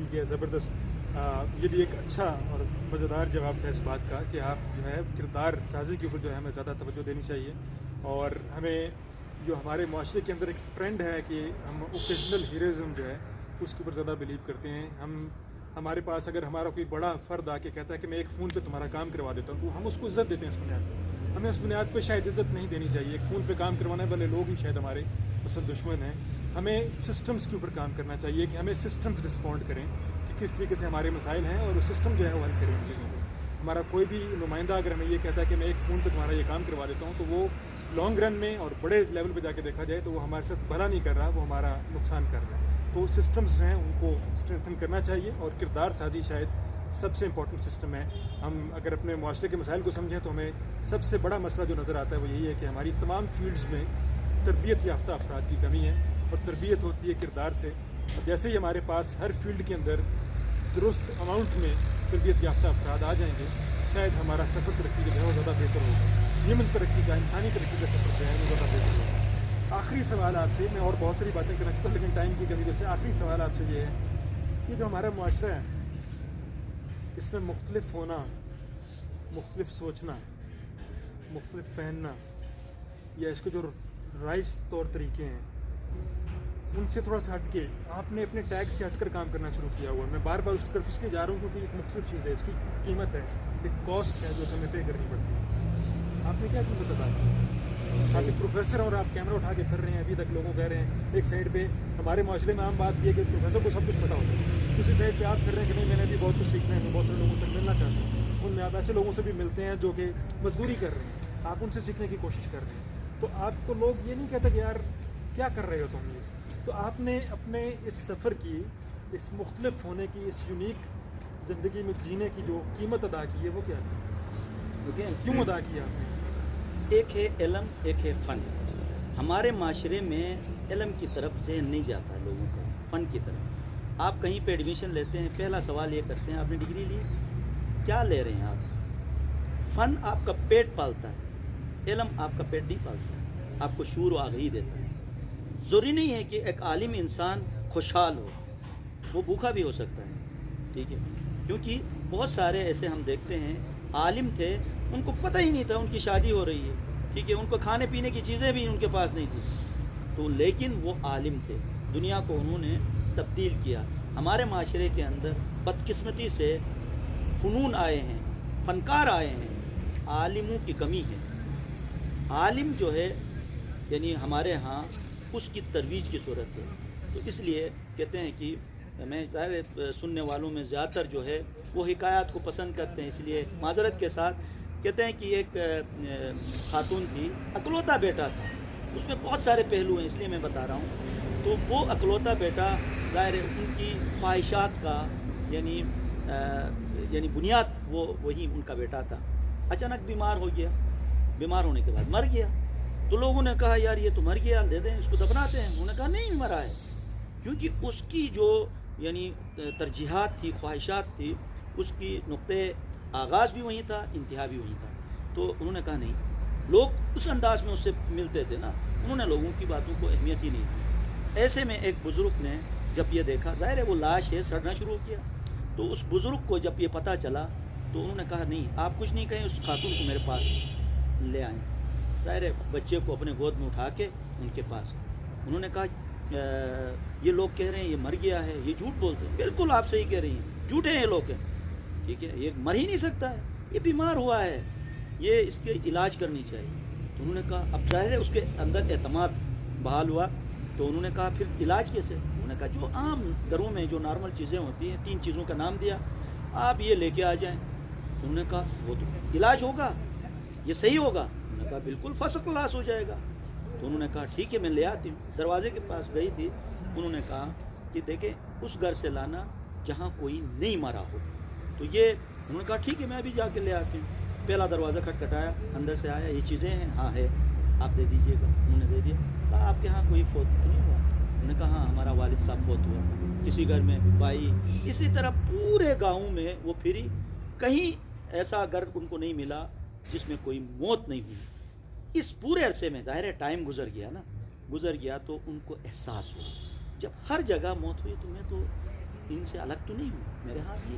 ٹھیک ہے، زبردست. یہ بھی ایک اچھا اور مزیدار جواب تھا اس بات کا کہ آپ جو ہے کردار سازی کے اوپر جو ہے ہمیں زیادہ توجہ دینی چاہیے. اور ہمیں جو ہمارے معاشرے کے اندر ایک ٹرینڈ ہے کہ ہم اوکیشنل ہیروزم جو ہے اس کے اوپر زیادہ بلیو کرتے ہیں. ہمارے پاس اگر ہمارا کوئی بڑا فرد آ کے کہتا ہے کہ میں ایک فون پہ تمہارا کام کروا دیتا ہوں تو ہم اس کو عزت دیتے ہیں. اس بنیاد پہ ہمیں اس بنیاد پہ شاید عزت نہیں دینی چاہیے. ایک فون پہ کام کروانے والے لوگ ہی شاید ہمارے اصل دشمن ہیں. ہمیں سسٹمز کے اوپر کام کرنا چاہیے کہ ہمیں سسٹمز رسپونڈ کریں کہ کس طریقے سے ہمارے مسائل ہیں اور وہ سسٹم جو ہے وہ حل کریں ان چیزوں کو. ہمارا کوئی بھی نمائندہ اگر ہمیں یہ کہتا ہے کہ میں ایک فون پہ تمہارا یہ کام کروا دیتا ہوں تو وہ لانگ رن میں اور بڑے لیول پہ جا کے دیکھا جائے تو وہ ہمارے ساتھ بھلا نہیں کر رہا, وہ ہمارا نقصان کر رہا ہے. تو سسٹمز ہیں ان کو اسٹرینتھن کرنا چاہیے اور کردار سازی شاید سب سے امپورٹنٹ سسٹم ہے. ہم اگر اپنے معاشرے کے مسائل کو سمجھیں تو ہمیں سب سے بڑا مسئلہ جو نظر آتا ہے وہ یہی ہے کہ ہماری تمام فیلڈز میں تربیت یافتہ افراد کی کمی ہے اور تربیت ہوتی ہے کردار سے. اور جیسے ہی ہمارے پاس ہر فیلڈ کے اندر درست اماؤنٹ میں تربیت یافتہ افراد آ جائیں گے شاید ہمارا سفر ترقی کا جو ہے وہ زیادہ بہتر ہوگا. ہیومن ترقی کا, انسانی ترقی کا سفر جو ہے وہ زیادہ بہتر ہوگا. آخری سوال آپ سے, میں اور بہت ساری باتیں کرنا چاہتا ہوں لیکن ٹائم کی کمی وجہ سے آخری سوال آپ سے یہ ہے کہ جو ہمارا معاشرہ ہے اس میں مختلف ہونا, مختلف سوچنا, مختلف پہننا یا اس کے جو رائج طور طریقے ہیں ان سے تھوڑا سا ہٹ کے آپ نے اپنے ٹیگ سے ہٹ کر کام کرنا شروع کیا ہوا ہے. میں بار بار اس کی طرف اس لیے جا رہا ہوں کیونکہ ایک مختلف چیز ہے, اس کی قیمت ہے, ایک کاسٹ ہے جو ہمیں پے کرنی پڑتی ہے. آپ نے کیا قیمت ادا کی؟ آپ ایک پروفیسر اور آپ کیمرہ اٹھا کے پھر رہے ہیں, ابھی تک لوگوں کہہ رہے ہیں ایک سائڈ پہ ہمارے معاشرے میں عام بات یہ کہ پروفیسر کو سب کچھ پتہ ہوتا ہے, دوسری سائڈ پہ آپ پھر رہے ہیں کہ نہیں میں نے بھی بہت کچھ سیکھنا ہے, میں بہت سارے لوگوں سے ملنا چاہتا ہوں. ان میں آپ ایسے لوگوں سے بھی ملتے ہیں جو کہ مزدوری کر رہے ہیں, آپ ان سے سیکھنے کی کوشش کر رہے ہیں. تو آپ کو لوگ یہ نہیں کہتے کہ یار کیا کر رہے ہو تم یہ. تو آپ نے اپنے اس سفر کی, اس مختلف ہونے کی, اس یونیک زندگی میں جینے کی جو قیمت ادا کی ہے وہ کیا تھی, کیوں ادا کیا آپ نے؟ ایک ہے علم, ایک ہے فن. ہمارے معاشرے میں علم کی طرف ذہن نہیں جاتا ہے لوگوں کا, فن کی طرف. آپ کہیں پہ ایڈمیشن لیتے ہیں پہلا سوال یہ کرتے ہیں آپ نے ڈگری لی, کیا لے رہے ہیں آپ؟ فن آپ کا پیٹ پالتا ہے, علم آپ کا پیٹ نہیں پالتا ہے, آپ کو شعور و آگہی دیتا ہے. ضروری نہیں ہے کہ ایک عالم انسان خوشحال ہو, وہ بھوکا بھی ہو سکتا ہے, ٹھیک ہے. کیونکہ بہت سارے ایسے ہم دیکھتے ہیں عالم تھے, ان کو پتہ ہی نہیں تھا ان کی شادی ہو رہی ہے, ٹھیک ہے, ان کو کھانے پینے کی چیزیں بھی ان کے پاس نہیں تھیں, تو لیکن وہ عالم تھے, دنیا کو انہوں نے تبدیل کیا. ہمارے معاشرے کے اندر بدقسمتی سے فنون آئے ہیں, فنکار آئے ہیں, عالموں کی کمی ہے. عالم جو ہے یعنی ہمارے ہاں اس کی ترویج کی صورت ہے. تو اس لیے کہتے ہیں کہ میں ظاہر سننے والوں میں زیادہ تر جو ہے وہ حکایات کو پسند کرتے ہیں, اس لیے معذرت کے ساتھ کہتے ہیں کہ ایک خاتون کی اکلوتا بیٹا تھا, اس میں بہت سارے پہلو ہیں اس لیے میں بتا رہا ہوں. تو وہ اکلوتا بیٹا ظاہر ان کی خواہشات کا یعنی بنیاد وہی ان کا بیٹا تھا. اچانک بیمار ہو گیا, بیمار ہونے کے بعد مر گیا. تو لوگوں نے کہا یار یہ تو مر گیا, دے دیں اس کو دفناتے ہیں. انہوں نے کہا نہیں مرا ہے, کیونکہ اس کی جو یعنی ترجیحات تھی, خواہشات تھی, اس کی نقطۂ آغاز بھی وہیں تھا, انتہا بھی وہیں تھا. تو انہوں نے کہا نہیں, لوگ اس انداز میں اس سے ملتے تھے نا, انہوں نے لوگوں کی باتوں کو اہمیت ہی نہیں دی. ایسے میں ایک بزرگ نے جب یہ دیکھا, ظاہر ہے وہ لاش ہے, سڑنا شروع کیا. تو اس بزرگ کو جب یہ پتہ چلا تو انہوں نے کہا نہیں آپ کچھ نہیں کہیں, اس خاتون کو میرے پاس لے آئیں. ظاہر ہے بچے کو اپنے گود میں اٹھا کے ان کے پاس, انہوں نے کہا یہ لوگ کہہ رہے ہیں یہ مر گیا ہے, یہ جھوٹ بولتے ہیں. بالکل آپ صحیح کہہ رہی ہیں, جھوٹے ہیں یہ لوگ, ٹھیک ہے, یہ مر ہی نہیں سکتا ہے, یہ بیمار ہوا ہے, یہ اس کے علاج کرنی چاہیے. تو انہوں نے کہا اب ظاہر ہے اس کے اندر اعتماد بحال ہوا. تو انہوں نے کہا پھر علاج کیسے؟ انہوں نے کہا جو عام گھروں میں جو نارمل چیزیں ہوتی ہیں, 3 چیزوں کا نام دیا, آپ یہ لے کے آ جائیں. تو انہوں نے کہا وہ تو علاج ہوگا, یہ صحیح ہوگا. انہوں نے کہا بالکل فرسٹ کلاس ہو جائے گا. تو انہوں نے کہا ٹھیک ہے میں لے آتی ہوں. دروازے کے پاس گئی تھی, انہوں نے کہا کہ دیکھیں اس گھر سے لانا جہاں کوئی نہیں مرا ہو. تو یہ انہوں نے کہا ٹھیک ہے میں ابھی جا کے لے آتی ہوں. پہلا دروازہ کھٹکھٹایا, اندر سے آیا, یہ چیزیں ہیں؟ ہاں ہے, آپ دے دیجئے گا. انہوں نے دے دیا. کہا آپ کے ہاں کوئی فوت تو نہیں ہوا؟ انہوں نے کہا ہاں ہمارا والد صاحب فوت ہوا, کسی گھر میں بھائی. اسی طرح پورے گاؤں میں وہ پھری, کہیں ایسا گھر ان کو نہیں ملا جس میں کوئی موت نہیں ہوئی. اس پورے عرصے میں ظاہر ہے ٹائم گزر گیا نا, گزر گیا تو ان کو احساس ہوا جب ہر جگہ موت ہوئی تو میں تو ان سے الگ تو نہیں ہوں، میرے ہاں بھی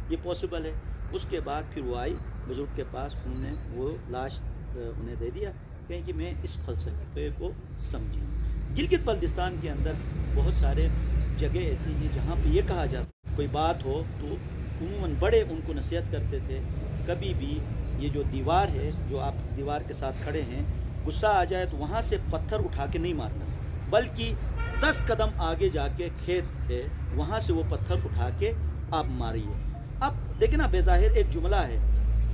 یہ پاسبل ہے. اس کے بعد پھر وہ آئی بزرگ کے پاس، انہوں نے وہ لاش انہیں دے دیا، کہیں کہ میں اس فلسفے کو سمجھی. گلگت بلتستان کے اندر بہت سارے جگہ ایسی ہیں جہاں پہ یہ کہا جاتا کوئی بات ہو تو عموماً بڑے ان کو نصیحت کرتے تھے، کبھی بھی یہ جو دیوار ہے، جو آپ دیوار کے ساتھ کھڑے ہیں، غصہ آ جائے تو وہاں سے پتھر اٹھا کے نہیں مارنا، بلکہ 10 قدم آگے جا کے کھیت ہے، وہاں سے وہ پتھر اٹھا کے آپ ماریے. اب دیکھیں نا، بظاہر ایک جملہ ہے،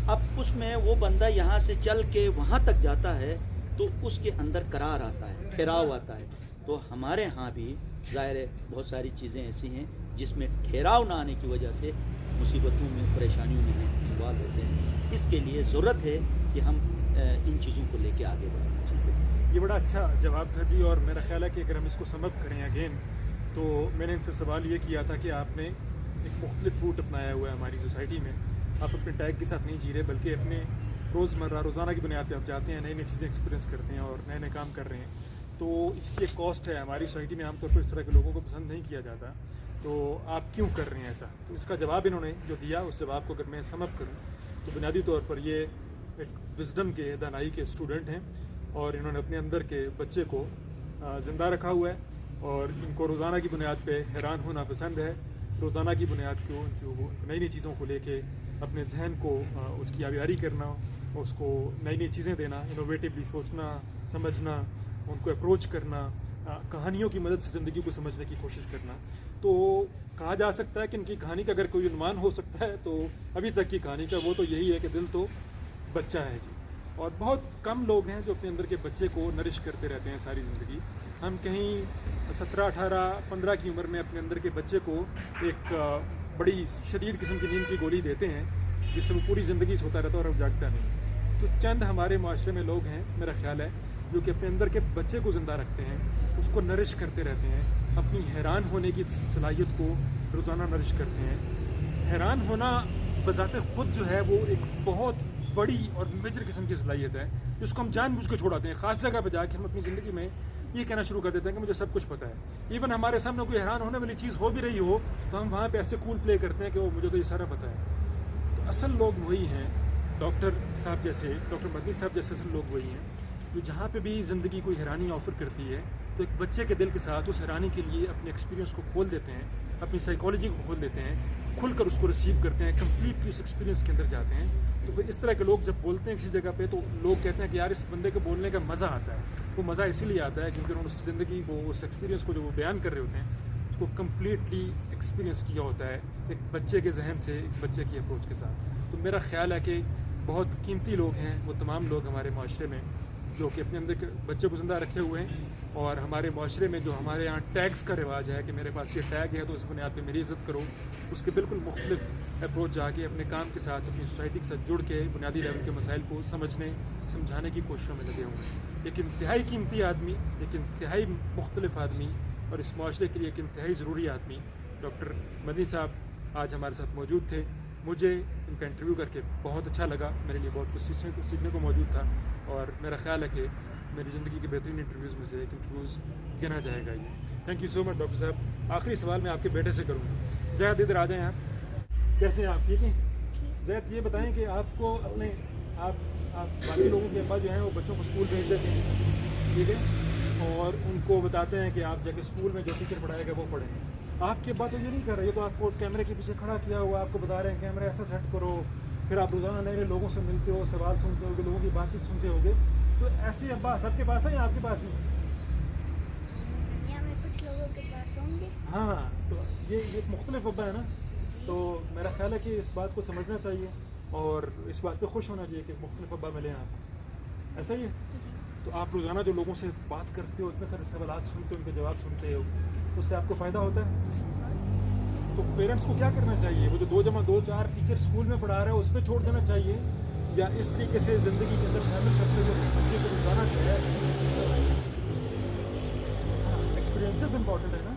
اب اس میں وہ بندہ یہاں سے چل کے وہاں تک جاتا ہے تو اس کے اندر قرار آتا ہے، ٹھہراؤ آتا ہے. تو ہمارے ہاں بھی ظاہر ہے بہت ساری چیزیں ایسی ہیں جس میں ٹھہراؤ نہ آنے کی وجہ سے مصیبتوں میں، پریشانیوں میں ہم انوالو ہوتے ہیں. اس کے لیے ضرورت ہے کہ ہم ان چیزوں کو لے کے آگے بڑھیں. یہ بڑا اچھا جواب تھا جی، اور میرا خیال ہے کہ اگر ہم اس کو سم اپ کریں اگین، تو میں نے ان سے سوال یہ کیا تھا کہ آپ نے ایک مختلف روٹ اپنایا ہوا ہے ہماری سوسائٹی میں. آپ اپنے ٹیگ کے ساتھ نہیں جی رہے، بلکہ اپنے روزانہ کی بنیاد پہ آپ جاتے ہیں، نئی نئی چیزیں ایکسپیرینس کرتے ہیں اور نئے نئے کام کر رہے ہیں. تو اس کی ایک کاسٹ ہے، ہماری سوسائٹی میں عام طور پر اس طرح کے لوگوں کو پسند نہیں کیا جاتا. تو آپ کیوں کر رہے ہیں ایسا؟ تو اس کا جواب انہوں نے جو دیا، اس جواب کو اگر میں سم اپ کروں تو بنیادی طور پر یہ ایک وزڈم کے، دانائی کے اسٹوڈنٹ ہیں، اور انہوں نے اپنے اندر کے بچے کو زندہ رکھا ہوا ہے، اور ان کو روزانہ کی بنیاد پہ حیران ہونا پسند ہے. روزانہ کی بنیاد کو ان کی نئی نئی چیزوں کو لے کے اپنے ذہن کو اس کی آبیاری کرنا، اس کو نئی نئی چیزیں دینا، انوویٹیولی سوچنا، سمجھنا، ان کو اپروچ کرنا، کہانیوں کی مدد سے زندگی کو سمجھنے کی کوشش کرنا. تو کہا جا سکتا ہے کہ ان کی کہانی کا اگر کوئی عنوان ہو سکتا ہے تو ابھی تک کی کہانی کا وہ تو یہی ہے کہ دل تو بچہ ہے جی. اور بہت کم لوگ ہیں جو اپنے اندر کے بچے کو نرش کرتے رہتے ہیں ساری زندگی. ہم کہیں 17, 18, 15 کی عمر میں اپنے اندر کے بچے کو ایک بڑی شدید قسم کی نیند کی گولی دیتے ہیں جس سے وہ پوری زندگی سوتا رہتا ہے اور وہ جاگتا نہیں. تو چند ہمارے معاشرے میں لوگ ہیں، میرا خیال ہے، جو کہ اپنے اندر کے بچے کو زندہ رکھتے ہیں، اس کو نرش کرتے رہتے ہیں، اپنی حیران ہونے کی صلاحیت کو روزانہ نرش کرتے ہیں. حیران ہونا بذات خود جو ہے وہ ایک بہت بڑی اور میجر قسم کی صلاحیت ہے جس کو ہم جان بوجھ کے چھوڑاتے ہیں. خاص جگہ پہ جا کے ہم اپنی زندگی میں یہ کہنا شروع کر دیتے ہیں کہ مجھے سب کچھ پتہ ہے. ایون ہمارے سامنے کوئی حیران ہونے والی چیز ہو بھی رہی ہو تو ہم وہاں پہ ایسے کول پلے کرتے ہیں کہ وہ مجھے تو یہ سارا پتہ ہے. تو اصل لوگ وہی ہیں، ڈاکٹر صاحب جیسے، ڈاکٹر مدنی صاحب جیسے اصل لوگ وہی ہیں جو جہاں پہ بھی زندگی کوئی حیرانی آفر کرتی ہے تو ایک بچے کے دل کے ساتھ اس حیرانی کے لیے اپنے ایکسپیرینس کو کھول دیتے ہیں، اپنی سائیکالوجی کو کھول دیتے ہیں، کھل کر اس کو ریسیو کرتے ہیں، کمپلیٹلی اس ایکسپیرینس کے اندر جاتے ہیں. تو پھر اس طرح کے لوگ جب بولتے ہیں کسی جگہ پہ تو لوگ کہتے ہیں کہ یار اس بندے کو بولنے کا مزہ آتا ہے. وہ مزہ اسی لیے آتا ہے کیونکہ انہوں نے اس زندگی کو، اس ایکسپیرینس کو جو وہ بیان کر رہے ہوتے ہیں اس کو کمپلیٹلی ایکسپیرینس کیا ہوتا ہے ایک بچے کے ذہن سے، ایک بچے کی اپروچ کے ساتھ. تو میرا خیال ہے کہ بہت قیمتی لوگ ہیں وہ تمام لوگ ہمارے معاشرے میں جو کہ اپنے اندر کے بچے کو زندہ رکھے ہوئے ہیں. اور ہمارے معاشرے میں جو ہمارے یہاں ٹیگس کا رواج ہے کہ میرے پاس یہ ٹیگ ہے تو اس بنیاد پہ میری عزت کرو، اس کے بالکل مختلف اپروچ جا کے اپنے کام کے ساتھ، اپنی سوسائٹی کے ساتھ جڑ کے بنیادی لیول کے مسائل کو سمجھنے، سمجھانے کی کوششوں میں لگے ہوئے ہیں. ایک انتہائی قیمتی آدمی، ایک انتہائی مختلف آدمی، اور اس معاشرے کے لیے ایک انتہائی ضروری آدمی ڈاکٹر مدنی صاحب آج ہمارے ساتھ موجود تھے. مجھے ان کا انٹرویو کر کے بہت اچھا لگا، میرے لیے بہت کچھ سیکھنے کو موجود تھا، اور میرا خیال ہے کہ میری زندگی کے بہترین انٹرویوز میں سے ایک انٹرویوز گنا جائے گا یہ. Thank you so much doctor صاحب. آخری سوال میں آپ کے بیٹے سے کروں گا. زید ادھر آ جائیں آپ. کیسے ہیں آپ؟ ٹھیک ہیں زید؟ یہ بتائیں کہ آپ کو اپنے آپ باقی لوگوں کے ابا جو ہیں وہ بچوں کو اسکول بھیج دیتے ہیں، ٹھیک ہے، اور ان کو بتاتے ہیں کہ آپ جا کے اسکول میں جو ٹیچر پڑھائے گا وہ پڑھیں. آپ کے ابا تو یہ نہیں کر رہے، یہ تو آپ کو کیمرے کے پیچھے کھڑا کیا ہوا، آپ کو بتا رہے ہیں کیمرہ ایسا سیٹ کرو، پھر آپ روزانہ نئے نئے لوگوں سے ملتے ہو، سوال سنتے ہو، لوگوں کی بات چیت سنتے ہو گے. تو ایسے ابا سب کے پاس ہیں یا آپ کے پاس ہی؟ دنیا میں کچھ لوگوں کے پاس ہوں گے. ہاں، تو یہ ایک مختلف ابا ہے نا. تو میرا خیال ہے کہ اس بات کو سمجھنا چاہیے اور اس بات پہ خوش ہونا چاہیے کہ مختلف ابا ملے ہیں آپ. ایسا ہی ہے. تو آپ روزانہ جو لوگوں سے بات کرتے ہو، اتنے سارے سوالات سنتے ہو، ان کے جواب سنتے ہو، تو اس سے آپ کو فائدہ ہوتا ہے. تو پیرنٹس کو کیا کرنا چاہیے؟ وہ جو 2+2 4 ٹیچر اسکول میں پڑھا رہا ہے اس پہ چھوڑ دینا چاہیے، یا اس طریقے سے زندگی کے اندر شامل کرتے ہوئے بچے کو روزانہ جو ہے ایکسپیرینسز امپورٹنٹ ہے نا.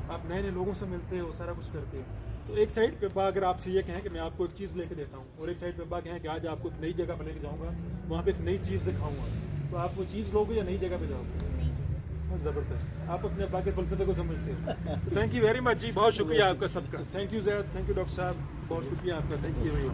آپ نئے نئے لوگوں سے ملتے ہو، سارا کچھ کرتے ہو. تو ایک سائڈ پہ ابا اگر آپ سے یہ کہیں کہ میں آپ کو ایک چیز لے کے دیتا ہوں، اور ایک سائڈ پہ ابا کہیں کہ آج آپ کو ایک نئی جگہ پہ لے کے جاؤں گا، وہاں پہ ایک نئی چیز دکھاؤں گا، تو آپ وہ چیز لوگے یا نئی جگہ پہ جاؤ گے؟ نئی جگہ. زبردست. آپ اپنے ابا کے فلسفے کو سمجھتے ہو. تھینک یو ویری مچ جی, بہت شکریہ آپ کا سب کا. Thank you Zaid, thank you doctor صاحب, بہت شکریہ آپ کا. Thank you.